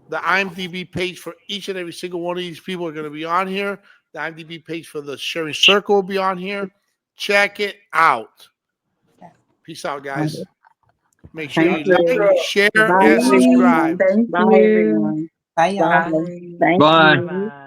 the IMDb page for each and every single one of these people are going to be on here. The IMDb page for the Sharing Circle will be on here. Check it out. Peace out, guys. Make sure you like, share, Bye, and subscribe. everyone. Bye, everyone. Bye, y'all. Bye. Thank Bye. you. Bye.